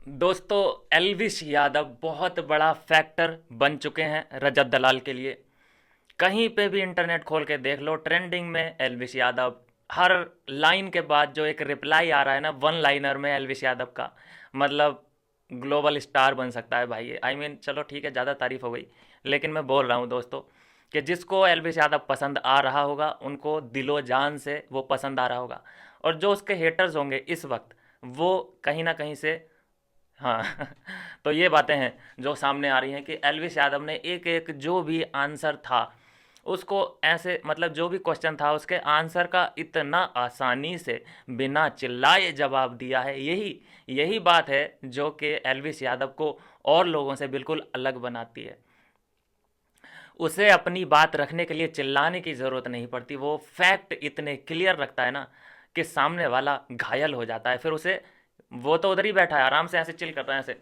दोस्तों, एल्विश यादव बहुत बड़ा फैक्टर बन चुके हैं रजत दलाल के लिए। कहीं पे भी इंटरनेट खोल के देख लो, ट्रेंडिंग में एल्विश यादव। हर लाइन के बाद जो एक रिप्लाई आ रहा है ना, वन लाइनर में एल्विश यादव का, मतलब ग्लोबल स्टार बन सकता है भाई। चलो ठीक है, ज़्यादा तारीफ हो गई, लेकिन मैं बोल रहा हूँ दोस्तों कि जिसको एल्विश यादव पसंद आ रहा होगा उनको दिलो जान से वो पसंद आ रहा होगा। और जो उसके हेटर्स होंगे इस वक्त, वो कहीं ना कहीं से, हाँ तो ये बातें हैं जो सामने आ रही हैं कि एल्विश यादव ने एक एक जो भी आंसर था उसको ऐसे, मतलब जो भी क्वेश्चन था उसके आंसर का इतना आसानी से बिना चिल्लाए जवाब दिया है। यही यही बात है जो कि एल्विश यादव को और लोगों से बिल्कुल अलग बनाती है। उसे अपनी बात रखने के लिए चिल्लाने की ज़रूरत नहीं पड़ती। वो फैक्ट इतने क्लियर रखता है ना कि सामने वाला घायल हो जाता है। फिर उसे, वो तो उधर ही बैठा है आराम से, ऐसे चिल कर रहा है, ऐसे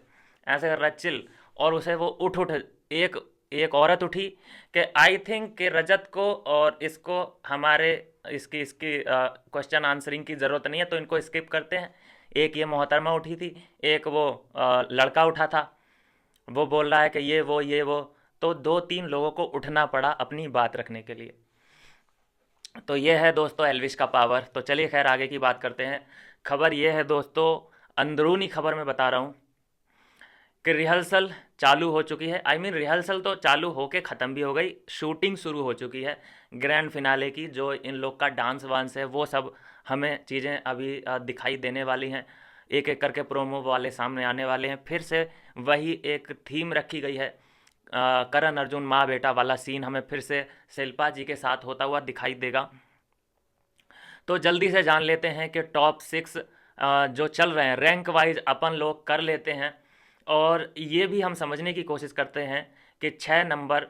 ऐसे कर रहा है चिल, और उसे वो उठ उठ, एक एक औरत उठी कि आई थिंक कि रजत को और इसको हमारे इसकी इसकी क्वेश्चन आंसरिंग की ज़रूरत नहीं है, तो इनको स्किप करते हैं। एक ये मोहतरमा उठी थी, एक वो लड़का उठा था, वो बोल रहा है कि ये वो, तो दो तीन लोगों को उठना पड़ा अपनी बात रखने के लिए। तो ये है दोस्तों एल्विश का पावर। तो चलिए खैर आगे की बात करते हैं। खबर ये है दोस्तों, अंदरूनी खबर मैं बता रहा हूँ कि रिहर्सल चालू हो चुकी है। रिहर्सल तो चालू होके ख़त्म भी हो गई, शूटिंग शुरू हो चुकी है ग्रैंड फिनाले की। जो इन लोग का डांस वांस है वो सब हमें चीज़ें अभी दिखाई देने वाली हैं। एक एक करके प्रोमो वाले सामने आने वाले हैं। फिर से वही एक थीम रखी गई है, करण अर्जुन माँ बेटा वाला सीन हमें फिर से शिल्पा जी के साथ होता हुआ दिखाई देगा। तो जल्दी से जान लेते हैं कि टॉप सिक्स जो चल रहे हैं रैंक वाइज अपन लोग कर लेते हैं। और ये भी हम समझने की कोशिश करते हैं कि 6 नंबर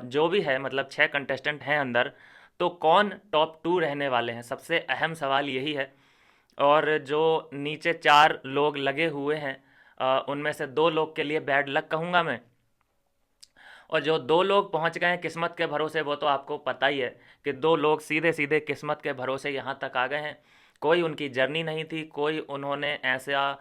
जो भी है, मतलब 6 कंटेस्टेंट हैं अंदर, तो कौन टॉप 2 रहने वाले हैं, सबसे अहम सवाल यही है। और जो नीचे 4 लोग लगे हुए हैं, उनमें से 2 लोग के लिए बैड लक कहूँगा मैं। और जो 2 लोग पहुंच गए हैं किस्मत के भरोसे, वो तो आपको पता ही है कि 2 लोग सीधे सीधे किस्मत के भरोसे यहाँ तक आ गए हैं। कोई उनकी जर्नी नहीं थी, कोई उन्होंने ऐसा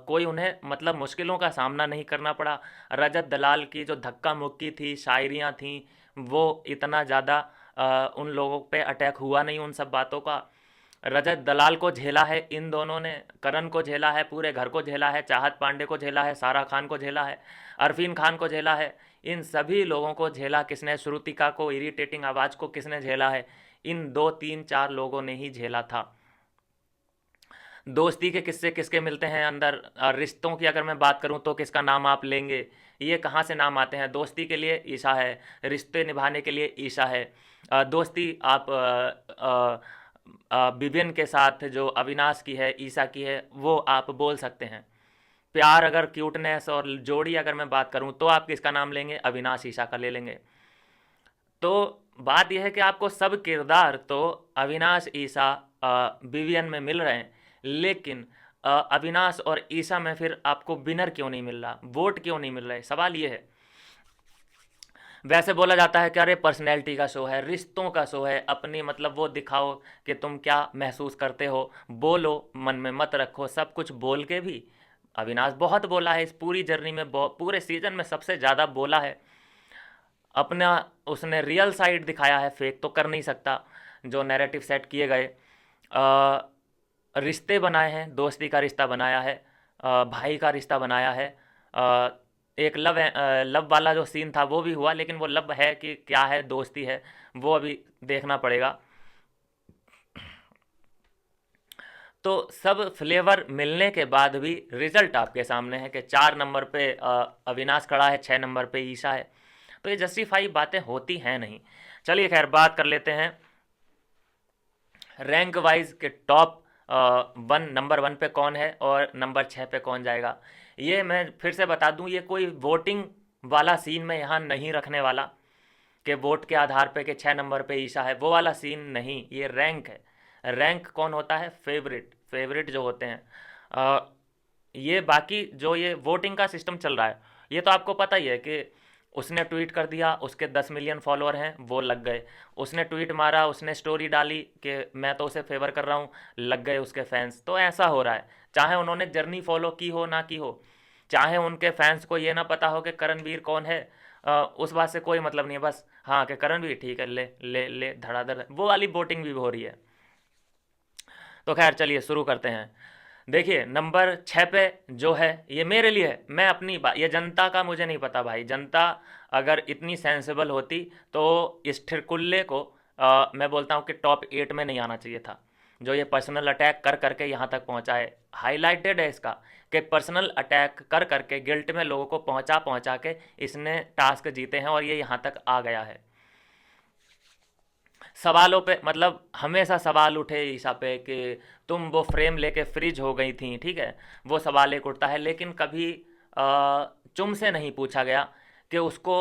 कोई उन्हें मतलब मुश्किलों का सामना नहीं करना पड़ा। रजत दलाल की जो धक्का मुक्की थी, शायरियाँ थीं, वो इतना ज़्यादा उन लोगों पे अटैक हुआ नहीं उन सब बातों का। रजत दलाल को झेला है इन दोनों ने, करण को झेला है, पूरे घर को झेला है, चाहत पांडे को झेला है, सारा खान को झेला है, अरफीन खान को झेला है। इन सभी लोगों को झेला किसने? श्रुतिका को, इरिटेटिंग आवाज़ को किसने झेला है? इन दो तीन चार लोगों ने ही झेला था। दोस्ती के किस्से किसके मिलते हैं अंदर? रिश्तों की अगर मैं बात करूं तो किसका नाम आप लेंगे? ये कहाँ से नाम आते हैं? दोस्ती के लिए ईशा है, रिश्ते निभाने के लिए ईशा है। दोस्ती आप विवियन के साथ जो अविनाश की है, ईशा की है, वो आप बोल सकते हैं। प्यार अगर क्यूटनेस और जोड़ी अगर मैं बात करूं तो आप किसका नाम लेंगे? अविनाश ईशा का ले लेंगे। तो बात यह है कि आपको सब किरदार तो अविनाश ईशा विवियन में मिल रहे हैं, लेकिन अविनाश और ईशा में फिर आपको विनर क्यों नहीं मिल रहा, वोट क्यों नहीं मिल रहे? सवाल ये है। वैसे बोला जाता है कि अरे पर्सनैलिटी का शो है, रिश्तों का शो है, अपनी मतलब वो दिखाओ कि तुम क्या महसूस करते हो, बोलो, मन में मत रखो। सब कुछ बोल के भी अविनाश बहुत बोला है इस पूरी जर्नी में, पूरे सीजन में सबसे ज़्यादा बोला है। अपना उसने रियल साइड दिखाया है, फेक तो कर नहीं सकता। जो नैरेटिव सेट किए गए, रिश्ते बनाए हैं, दोस्ती का रिश्ता बनाया है, भाई का रिश्ता बनाया है। अ, एक लव वाला जो सीन था वो भी हुआ, लेकिन वो लव है कि क्या है, दोस्ती है, वो अभी देखना पड़ेगा। तो सब फ्लेवर मिलने के बाद भी रिजल्ट आपके सामने है कि 4 नंबर पे अविनाश खड़ा है, 6 नंबर पे ईशा है। तो ये जस्टिफाई बातें होती हैं नहीं। चलिए खैर बात कर लेते हैं रैंक वाइज के टॉप नंबर 1 पे कौन है और नंबर 6 पे कौन जाएगा। ये मैं फिर से बता दूं, ये कोई वोटिंग वाला सीन मैं यहाँ नहीं रखने वाला कि वोट के आधार पे कि 6 नंबर पे ईशा है, वो वाला सीन नहीं। ये रैंक है। रैंक कौन होता है? फेवरेट, फेवरेट जो होते हैं। अ, ये बाकी जो ये वोटिंग का सिस्टम चल रहा है, ये तो आपको पता ही है कि उसने ट्वीट कर दिया, उसके 10 मिलियन फॉलोअर हैं, वो लग गए। उसने ट्वीट मारा, उसने स्टोरी डाली कि मैं तो उसे फेवर कर रहा हूँ, लग गए उसके फैंस। तो ऐसा हो रहा है। चाहे उन्होंने जर्नी फॉलो की हो ना की हो, चाहे उनके फैंस को ये ना पता हो कि करणवीर कौन है, उस बात से कोई मतलब नहीं है। बस हाँ कि करणवीर ठीक है, ले ले ले धड़ाधड़, वो वाली वोटिंग भी हो रही है। तो खैर चलिए शुरू करते हैं। देखिए नंबर 6 पे जो है ये मेरे लिए है, मैं अपनी बात, ये जनता का मुझे नहीं पता भाई, जनता अगर इतनी सेंसिबल होती तो इस ठिरकुल्ले को मैं बोलता हूँ कि टॉप 8 में नहीं आना चाहिए था। जो ये पर्सनल अटैक कर करके यहाँ तक पहुँचा है, हाईलाइटेड है इसका कि पर्सनल अटैक कर करके गिल्ट में लोगों को पहुँचा पहुँचा के इसने टास्क जीते हैं और ये यहाँ तक आ गया है। सवालों पे मतलब हमेशा सवाल उठे ईशा पे कि तुम वो फ्रेम लेके फ्रिज हो गई थी, ठीक है, वो सवाल एक उठता है, लेकिन कभी चुम से नहीं पूछा गया कि उसको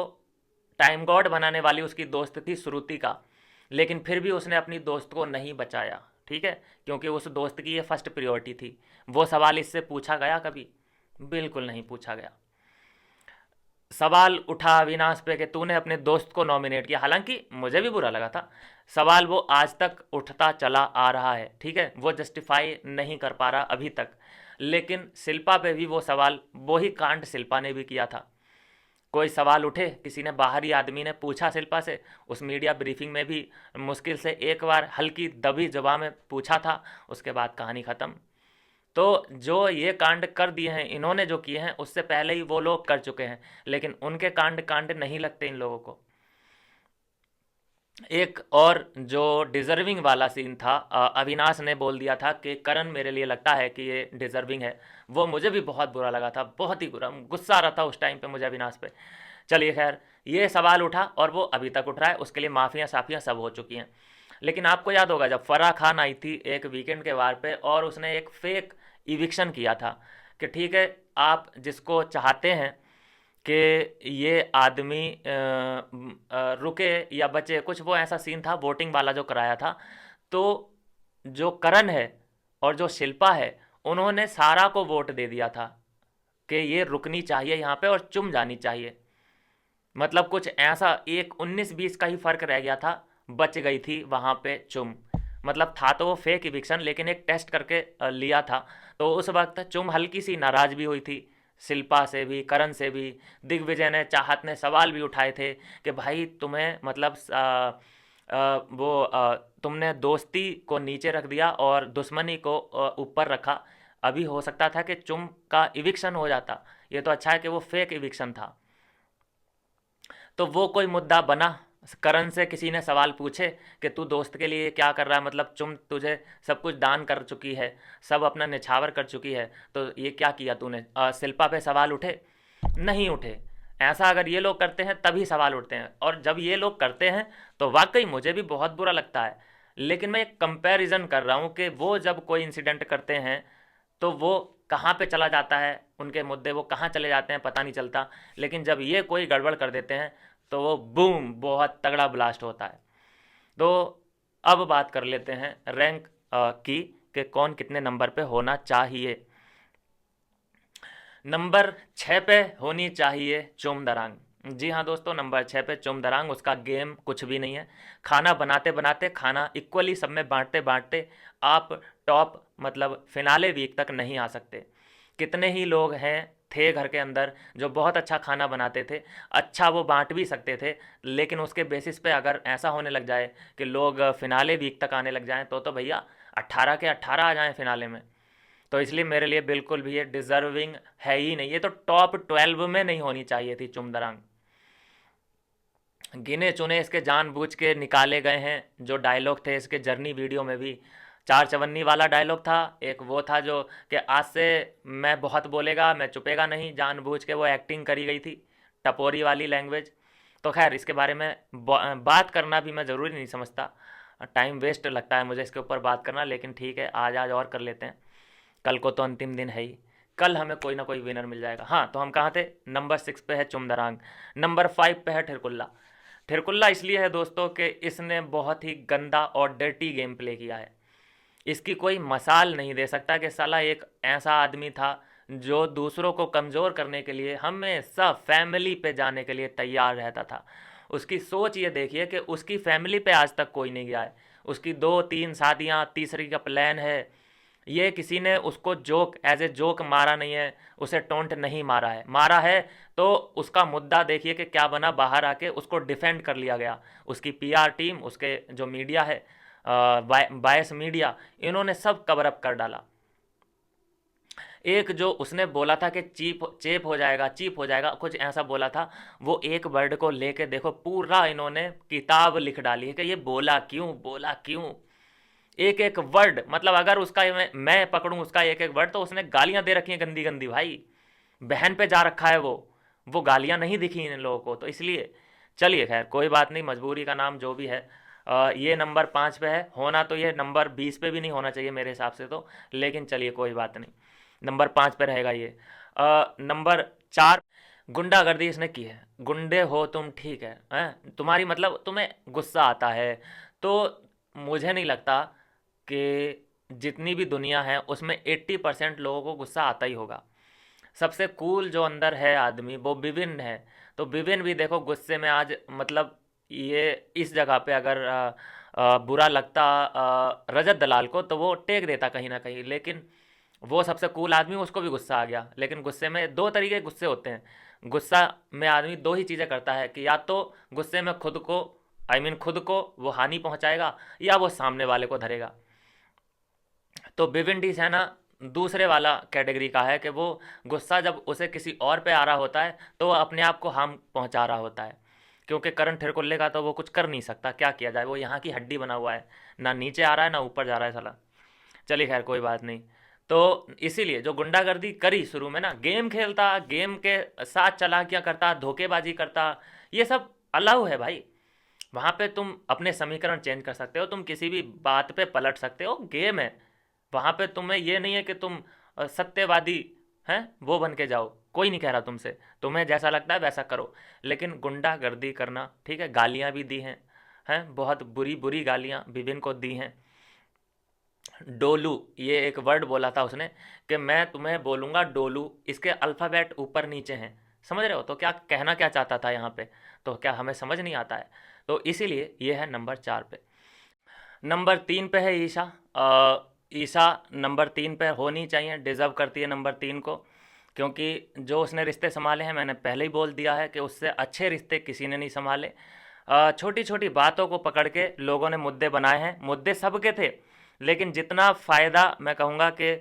टाइम गॉड बनाने वाली उसकी दोस्त थी श्रुति का, लेकिन फिर भी उसने अपनी दोस्त को नहीं बचाया, ठीक है, क्योंकि उस दोस्त की ये फर्स्ट प्रायोरिटी थी। वो सवाल इससे पूछा गया कभी? बिल्कुल नहीं पूछा गया। सवाल उठा अविनाश पे कि तूने अपने दोस्त को नॉमिनेट किया, हालांकि मुझे भी बुरा लगा था। सवाल वो आज तक उठता चला आ रहा है, ठीक है, वो जस्टिफाई नहीं कर पा रहा अभी तक। लेकिन शिल्पा पे भी वो सवाल, वही कांड शिल्पा ने भी किया था। कोई सवाल उठे, किसी ने बाहरी आदमी ने पूछा शिल्पा से, उस मीडिया ब्रीफिंग में भी मुश्किल से एक बार हल्की दबी जबान में पूछा था, उसके बाद कहानी ख़त्म। तो जो ये कांड कर दिए हैं इन्होंने, जो किए हैं, उससे पहले ही वो लोग कर चुके हैं, लेकिन उनके कांड कांड नहीं लगते इन लोगों को। एक और जो डिज़र्विंग वाला सीन था, अविनाश ने बोल दिया था कि करण मेरे लिए लगता है कि ये डिज़र्विंग है, वो मुझे भी बहुत बुरा लगा था, बहुत ही बुरा, गुस्सा आ रहा था उस टाइम पे मुझे अविनाश पे। चलिए खैर, ये सवाल उठा और वो अभी तक उठ रहा है, उसके लिए माफ़ियाँ साफ़ियाँ सब हो चुकी हैं। लेकिन आपको याद होगा जब फराह खान आई थी एक वीकेंड के वार पे और उसने एक फेक इविक्शन किया था कि ठीक है, आप जिसको चाहते हैं कि ये आदमी रुके या बचे, कुछ वो ऐसा सीन था वोटिंग वाला जो कराया था। तो जो करण है और जो शिल्पा है, उन्होंने सारा को वोट दे दिया था कि ये रुकनी चाहिए यहाँ पे और चुम जानी चाहिए। मतलब कुछ ऐसा एक 19-20 का ही फर्क रह गया था, बच गई थी वहाँ पे चुम। मतलब था तो वो फेक इविक्शन, लेकिन एक टेस्ट करके लिया था। तो उस वक्त चुम हल्की सी नाराज भी हुई थी, शिल्पा से भी, करण से भी। दिग्विजय ने, चाहत ने सवाल भी उठाए थे कि भाई तुम्हें मतलब तुमने दोस्ती को नीचे रख दिया और दुश्मनी को ऊपर रखा। अभी हो सकता था कि चुम का इविक्शन हो जाता, ये तो अच्छा है कि वो फेक इविक्शन था। तो वो कोई मुद्दा बना? करण से किसी ने सवाल पूछे कि तू दोस्त के लिए क्या कर रहा है, मतलब चुम तुझे सब कुछ दान कर चुकी है, सब अपना निछावर कर चुकी है, तो ये क्या किया तूने? शिल्पा पे सवाल उठे? नहीं उठे। ऐसा अगर ये लोग करते हैं तभी सवाल उठते हैं, और जब ये लोग करते हैं तो वाकई मुझे भी बहुत बुरा लगता है। लेकिन मैं एक कंपैरिजन कर रहा हूँ कि वो जब कोई इंसिडेंट करते हैं तो वो कहाँ पे चला जाता है, उनके मुद्दे वो कहाँ चले जाते हैं पता नहीं चलता, लेकिन जब ये कोई गड़बड़ कर देते हैं तो वो बूम, बहुत तगड़ा ब्लास्ट होता है। तो अब बात कर लेते हैं रैंक की कि कौन कितने नंबर पे होना चाहिए। नंबर 6 पे होनी चाहिए चोमदरांग। जी हाँ दोस्तों, नंबर 6 पे चोमदरांग। उसका गेम कुछ भी नहीं है। खाना बनाते बनाते, खाना इक्वली सब में बांटते बांटते आप टॉप मतलब फिनाले वीक तक नहीं आ सकते। कितने ही लोग हैं थे घर के अंदर जो बहुत अच्छा खाना बनाते थे, अच्छा वो बांट भी सकते थे, लेकिन उसके बेसिस पे अगर ऐसा होने लग जाए कि लोग फिनाले वीक तक आने लग जाएं तो भैया 18 के 18 आ जाएं फिनाले में। तो इसलिए मेरे लिए बिल्कुल भी ये डिज़र्विंग है ही नहीं, ये तो टॉप 12 में नहीं होनी चाहिए थी चुमदरांग। गिने चुने इसके जानबूझ के निकाले गए हैं जो डायलॉग थे इसके जर्नी वीडियो में भी। चार चवन्नी वाला डायलॉग था, एक वो था जो कि आज से मैं बहुत बोलेगा, मैं चुपेगा नहीं, जानबूझ के वो एक्टिंग करी गई थी, टपोरी वाली लैंग्वेज। तो खैर इसके बारे में बात करना भी मैं ज़रूरी नहीं समझता, टाइम वेस्ट लगता है मुझे इसके ऊपर बात करना, लेकिन ठीक है, आज आज और कर लेते हैं। कल को तो अंतिम दिन है ही, कल हमें कोई ना कोई विनर मिल जाएगा। हाँ, तो हम कहाँ थे? नंबर 6 पे है चुमदरांग, नंबर 5 पे है ठिरकुल्ला। ठिरकुल्ला इसलिए है दोस्तों कि इसने बहुत ही गंदा और डर्टी गेम प्ले किया है। इसकी कोई मसाल नहीं दे सकता कि साला एक ऐसा आदमी था जो दूसरों को कमज़ोर करने के लिए हमेशा फैमिली पे जाने के लिए तैयार रहता था। उसकी सोच ये देखिए कि उसकी फैमिली पे आज तक कोई नहीं गया है। उसकी 2-3 शादियाँ, तीसरी का प्लान है, ये किसी ने उसको जोक एज ए जोक मारा नहीं है, उसे टोंट नहीं मारा है। मारा है तो उसका मुद्दा देखिए कि क्या बना, बाहर आके उसको डिफेंड कर लिया गया। उसकी पीआर टीम, उसके जो मीडिया है, बायस मीडिया, इन्होंने सब कवर अप कर डाला। एक जो उसने बोला था कि चीप हो जाएगा, कुछ ऐसा बोला था, वो एक वर्ड को लेके देखो पूरा इन्होंने किताब लिख डाली है कि ये बोला क्यों, बोला क्यों। एक एक वर्ड, मतलब अगर उसका मैं पकड़ूं उसका एक एक वर्ड, तो उसने गालियां दे रखी हैं गंदी गंदी भाई। बहन पे जा रखा है वो गालियां नहीं दिखी इन लोगों को, तो इसलिए चलिए खैर कोई बात नहीं, मजबूरी का नाम जो भी है। ये नंबर 5 पे है, होना तो ये नंबर 20 पे भी नहीं होना चाहिए मेरे हिसाब से तो, लेकिन चलिए कोई बात नहीं, नंबर 5 पे रहेगा ये। नंबर 4, गुंडागर्दी इसने की है। गुंडे हो तुम, ठीक है, हैं तुम्हारी, मतलब तुम्हें गुस्सा आता है, तो मुझे नहीं लगता कि जितनी भी दुनिया है उसमें 80% लोगों को गुस्सा आता ही होगा। सबसे कूल जो अंदर है आदमी वो विभिन्न है, तो विभिन्न भी देखो गुस्से में आज, मतलब ये इस जगह पे अगर बुरा लगता रजत दलाल को, तो वो टेक देता कहीं ना कहीं, लेकिन वो सबसे कूल आदमी, उसको भी गुस्सा आ गया। लेकिन गुस्से में दो तरीके के गुस्से होते हैं। गुस्सा में आदमी दो ही चीज़ें करता है कि या तो गुस्से में खुद को, खुद को वो हानि पहुंचाएगा, या वो सामने वाले को धरेगा। तो बिविंडीज है ना, दूसरे वाला कैटेगरी का है कि वो गुस्सा जब उसे किसी और पे आ रहा होता है तो वो अपने आप को हार्म पहुंचा रहा होता है, क्योंकि करण ठिरकुल्ले का तो वो कुछ कर नहीं सकता, क्या किया जाए, वो यहाँ की हड्डी बना हुआ है, ना नीचे आ रहा है ना ऊपर जा रहा है साला। चलिए खैर कोई बात नहीं। तो इसीलिए जो गुंडागर्दी करी शुरू में ना, गेम खेलता, गेम के साथ चालाकियाँ करता, धोखेबाजी करता, ये सब अलाउ है भाई। वहाँ पे तुम अपने समीकरण चेंज कर सकते हो, तुम किसी भी बात पे पलट सकते हो, गेम है। वहाँ पे तुम्हें ये नहीं है कि तुम सत्यवादी हैं वो बन के जाओ, कोई नहीं कह रहा तुमसे, तुम्हें जैसा लगता है वैसा करो। लेकिन गुंडागर्दी करना ठीक है, गालियाँ भी दी हैं बहुत बुरी बुरी गालियाँ विभिन्न को दी हैं। डोलू, ये एक वर्ड बोला था उसने कि मैं तुम्हें बोलूँगा डोलू, इसके अल्फ़ाबेट ऊपर नीचे हैं, समझ रहे हो, तो क्या कहना क्या चाहता था यहाँ पे, तो क्या हमें समझ नहीं आता है। तो इसीलिए ये है नंबर 4 पे। नंबर 3 पे है ईशा। ईशा नंबर 3 पे होनी चाहिए, डिज़र्व करती है नंबर 3 को, क्योंकि जो उसने रिश्ते संभाले हैं, मैंने पहले ही बोल दिया है कि उससे अच्छे रिश्ते किसी ने नहीं संभाले। छोटी छोटी बातों को पकड़ के लोगों ने मुद्दे बनाए हैं, मुद्दे सबके थे, लेकिन जितना फ़ायदा मैं कहूँगा कि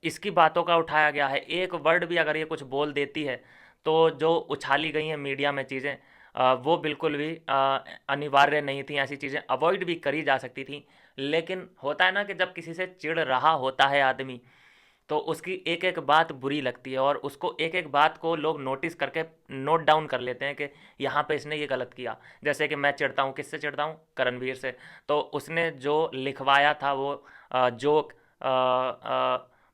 इसकी बातों का उठाया गया है, एक वर्ड भी अगर ये कुछ बोल देती है तो जो उछाली गई हैं मीडिया में चीज़ें, वो बिल्कुल भी अनिवार्य नहीं थी, ऐसी चीज़ें अवॉइड भी करी जा सकती थी। लेकिन होता है ना कि जब किसी से चिढ़ रहा होता है आदमी, तो उसकी एक एक बात बुरी लगती है, और उसको एक एक बात को लोग नोटिस करके नोट डाउन कर लेते हैं कि यहाँ पे इसने ये गलत किया। जैसे कि मैं चिढ़ता हूँ, किससे चिढ़ता हूँ, करणवीर से, तो उसने जो लिखवाया था वो जोक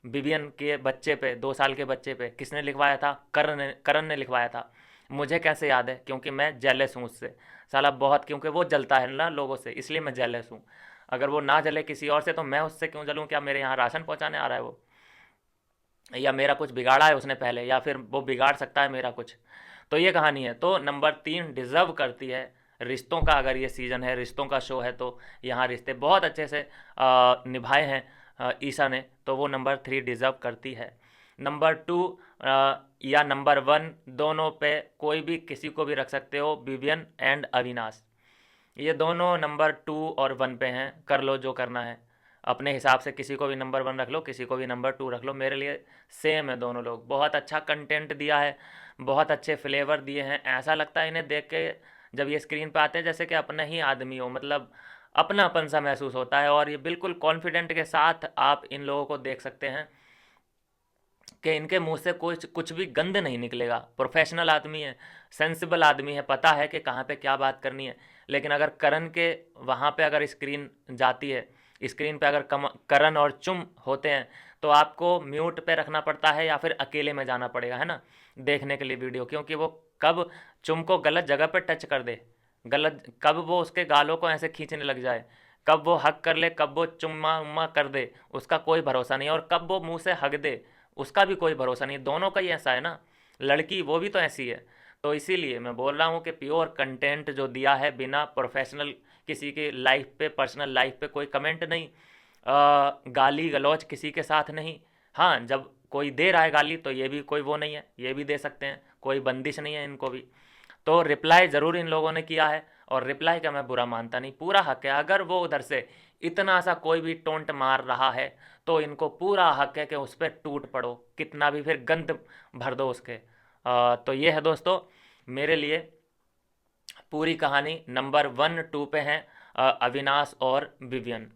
बिबियन के बच्चे पे, 2 साल के बच्चे पे, किसने लिखवाया था, करण ने लिखवाया था। मुझे कैसे याद है, क्योंकि मैं जेलस हूँ उससे, साला बहुत, क्योंकि वो जलता है ना लोगों से, इसलिए मैं जेलस हूँ। अगर वो ना जले किसी और से तो मैं उससे क्यों जलूँ, क्या मेरे यहाँ राशन पहुँचाने आ रहा है वो, या मेरा कुछ बिगाड़ा है उसने पहले, या फिर वो बिगाड़ सकता है मेरा कुछ। तो ये कहानी है। तो नंबर 3 डिज़र्व करती है रिश्तों का, अगर ये सीज़न है रिश्तों का शो है, तो यहाँ रिश्ते बहुत अच्छे से निभाए हैं ईशा ने, तो वो नंबर 3 डिज़र्व करती है। नंबर 2 या नंबर 1, दोनों पे कोई भी किसी को भी रख सकते हो, विवियन एंड अविनाश, ये दोनों नंबर 2 और 1 पे हैं, कर लो जो करना है अपने हिसाब से, किसी को भी नंबर 1 रख लो, किसी को भी नंबर 2 रख लो, मेरे लिए सेम है दोनों लोग। बहुत अच्छा कंटेंट दिया है, बहुत अच्छे फ्लेवर दिए हैं, ऐसा लगता है इन्हें देख के जब ये स्क्रीन पे आते हैं जैसे कि अपना ही आदमी हो, मतलब अपनापन सा महसूस होता है, और ये बिल्कुल कॉन्फिडेंट के साथ आप इन लोगों को देख सकते हैं कि इनके मुंह से कुछ कुछ भी गंद नहीं निकलेगा। प्रोफेशनल आदमी है, सेंसिबल आदमी है, पता है कि कहाँ पे क्या बात करनी है। लेकिन अगर करण के वहाँ पे अगर स्क्रीन जाती है, स्क्रीन पे अगर करण और चुम होते हैं, तो आपको म्यूट पे रखना पड़ता है या फिर अकेले में जाना पड़ेगा, है ना, देखने के लिए वीडियो, क्योंकि वो कब चुम को गलत जगह पे टच कर दे, गलत कब वो उसके गालों को ऐसे खींचने लग जाए, कब वो हक कर ले, कब वो चुम्मा उम्मा कर दे, उसका कोई भरोसा नहीं है, और कब वो मुंह से हक दे उसका भी कोई भरोसा नहीं। दोनों का ही ऐसा है ना, लड़की वो भी तो ऐसी है। तो इसीलिए मैं बोल रहा हूँ कि प्योर कंटेंट जो दिया है, बिना प्रोफेशनल किसी की लाइफ पे, पर्सनल लाइफ पे कोई कमेंट नहीं, गाली गलौज किसी के साथ नहीं। हाँ, जब कोई दे रहा है गाली तो ये भी कोई वो नहीं है, ये भी दे सकते हैं, कोई बंदिश नहीं है इनको भी। तो रिप्लाई ज़रूर इन लोगों ने किया है, और रिप्लाई का मैं बुरा मानता नहीं, पूरा हक है। अगर वो उधर से इतना सा कोई भी टोंट मार रहा है तो इनको पूरा हक है कि उस पर टूट पड़ो, कितना भी फिर गंद भर दो उसके। तो ये है दोस्तों मेरे लिए पूरी कहानी। नंबर 1-2 पे हैं अविनाश और विवियन,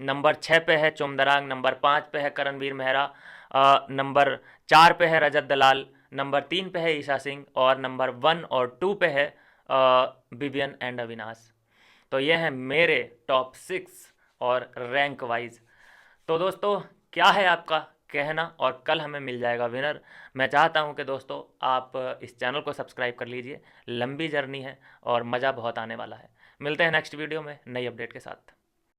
नंबर 6 पे है चुमदरांग, नंबर 5 पे है करणवीर मेहरा, नंबर 4 पे है रजत दलाल, नंबर 3 पे है ईशा सिंह, और नंबर 1 और 2 पे है विवियन एंड अविनाश। तो ये हैं मेरे टॉप 6 और रैंक वाइज। तो दोस्तों क्या है आपका कहना, और कल हमें मिल जाएगा विनर। मैं चाहता हूं कि दोस्तों आप इस चैनल को सब्सक्राइब कर लीजिए, लंबी जर्नी है और मज़ा बहुत आने वाला है। मिलते हैं नेक्स्ट वीडियो में नई अपडेट के साथ।